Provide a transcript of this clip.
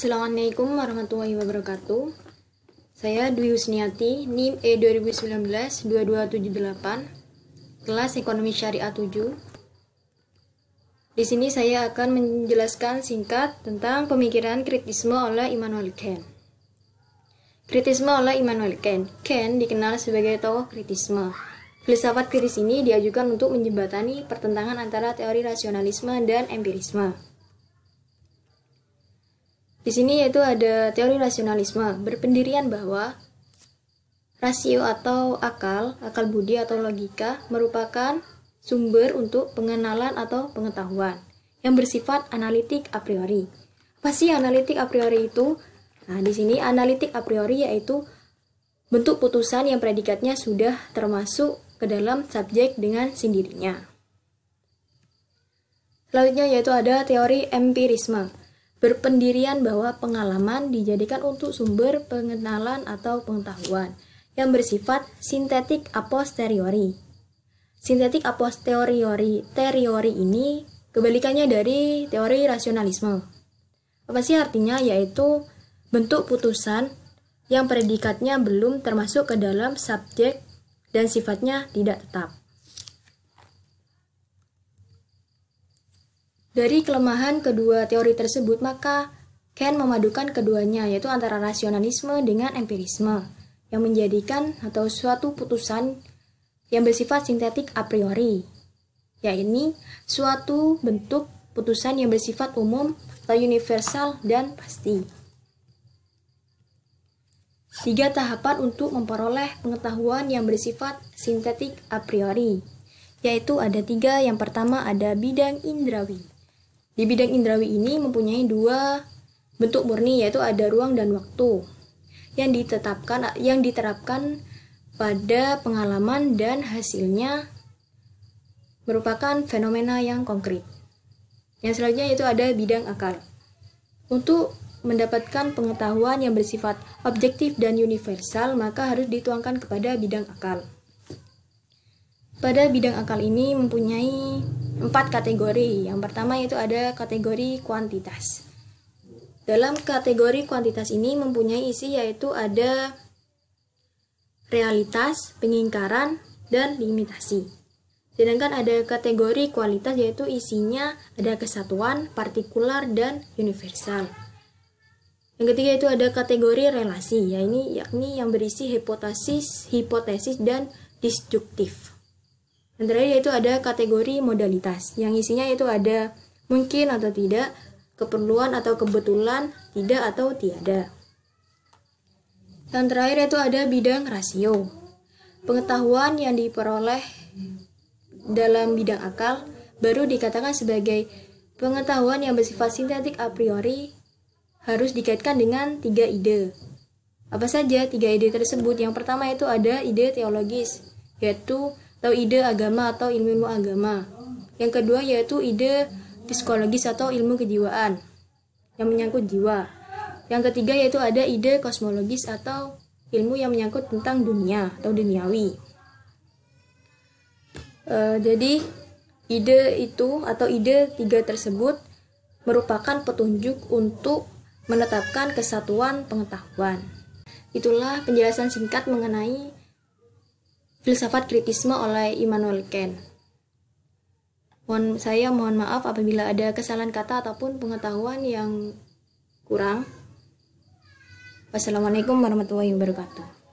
Assalamualaikum warahmatullahi wabarakatuh. Saya Dwi Husniati, NIM E2019-2278, kelas Ekonomi Syariah 7. Di sini saya akan menjelaskan singkat tentang pemikiran kritisme oleh Immanuel Kant. Kritisme oleh Immanuel Kant. Kant dikenal sebagai tokoh kritisme. Filsafat kritis ini diajukan untuk menjembatani pertentangan antara teori rasionalisme dan empirisme. Di sini yaitu ada teori rasionalisme, berpendirian bahwa rasio atau akal budi atau logika merupakan sumber untuk pengenalan atau pengetahuan yang bersifat analitik a priori. Apa sih analitik a priori itu? Nah, di sini analitik a priori yaitu bentuk putusan yang predikatnya sudah termasuk ke dalam subjek dengan sendirinya. Selanjutnya yaitu ada teori empirisme, berpendirian bahwa pengalaman dijadikan untuk sumber pengenalan atau pengetahuan yang bersifat sintetik a posteriori. Sintetik a posteriori ini kebalikannya dari teori rasionalisme. Apa sih artinya? Yaitu bentuk putusan yang predikatnya belum termasuk ke dalam subjek dan sifatnya tidak tetap. Dari kelemahan kedua teori tersebut, maka Kant memadukan keduanya, yaitu antara rasionalisme dengan empirisme, yang menjadikan atau suatu putusan yang bersifat sintetik a priori, yaitu suatu bentuk putusan yang bersifat umum atau universal dan pasti. 3 tahapan untuk memperoleh pengetahuan yang bersifat sintetik a priori, yaitu ada 3. Yang pertama ada bidang indrawi. Di bidang indrawi ini mempunyai 2 bentuk murni, yaitu ada ruang dan waktu yang diterapkan pada pengalaman dan hasilnya merupakan fenomena yang konkret. Yang selanjutnya yaitu ada bidang akal. Untuk mendapatkan pengetahuan yang bersifat objektif dan universal, maka harus dituangkan kepada bidang akal. Pada bidang akal ini mempunyai 4 kategori. Yang pertama yaitu ada kategori kuantitas. Dalam kategori kuantitas ini mempunyai isi yaitu ada realitas, pengingkaran, dan limitasi. Sedangkan ada kategori kualitas yaitu isinya ada kesatuan, partikular, dan universal. Yang ketiga itu ada kategori relasi, yakni yang berisi hipotesis, dan disjuktif. Yang terakhir yaitu ada kategori modalitas, yang isinya itu ada mungkin atau tidak, keperluan atau kebetulan, tidak atau tiada. Yang terakhir itu ada bidang rasio. Pengetahuan yang diperoleh dalam bidang akal baru dikatakan sebagai pengetahuan yang bersifat sintetik a priori, harus dikaitkan dengan 3 ide. Apa saja 3 ide tersebut? Yang pertama itu ada ide teologis, yaitu atau ide agama atau ilmu agama. Yang kedua yaitu ide psikologis atau ilmu kejiwaan yang menyangkut jiwa. Yang ketiga yaitu ada ide kosmologis atau ilmu yang menyangkut tentang dunia atau duniawi. Jadi ide itu atau ide 3 tersebut merupakan petunjuk untuk menetapkan kesatuan pengetahuan. Itulah penjelasan singkat mengenai filsafat kritisme oleh Immanuel Kant. Mohon maaf apabila ada kesalahan kata ataupun pengetahuan yang kurang. Wassalamualaikum warahmatullahi wabarakatuh.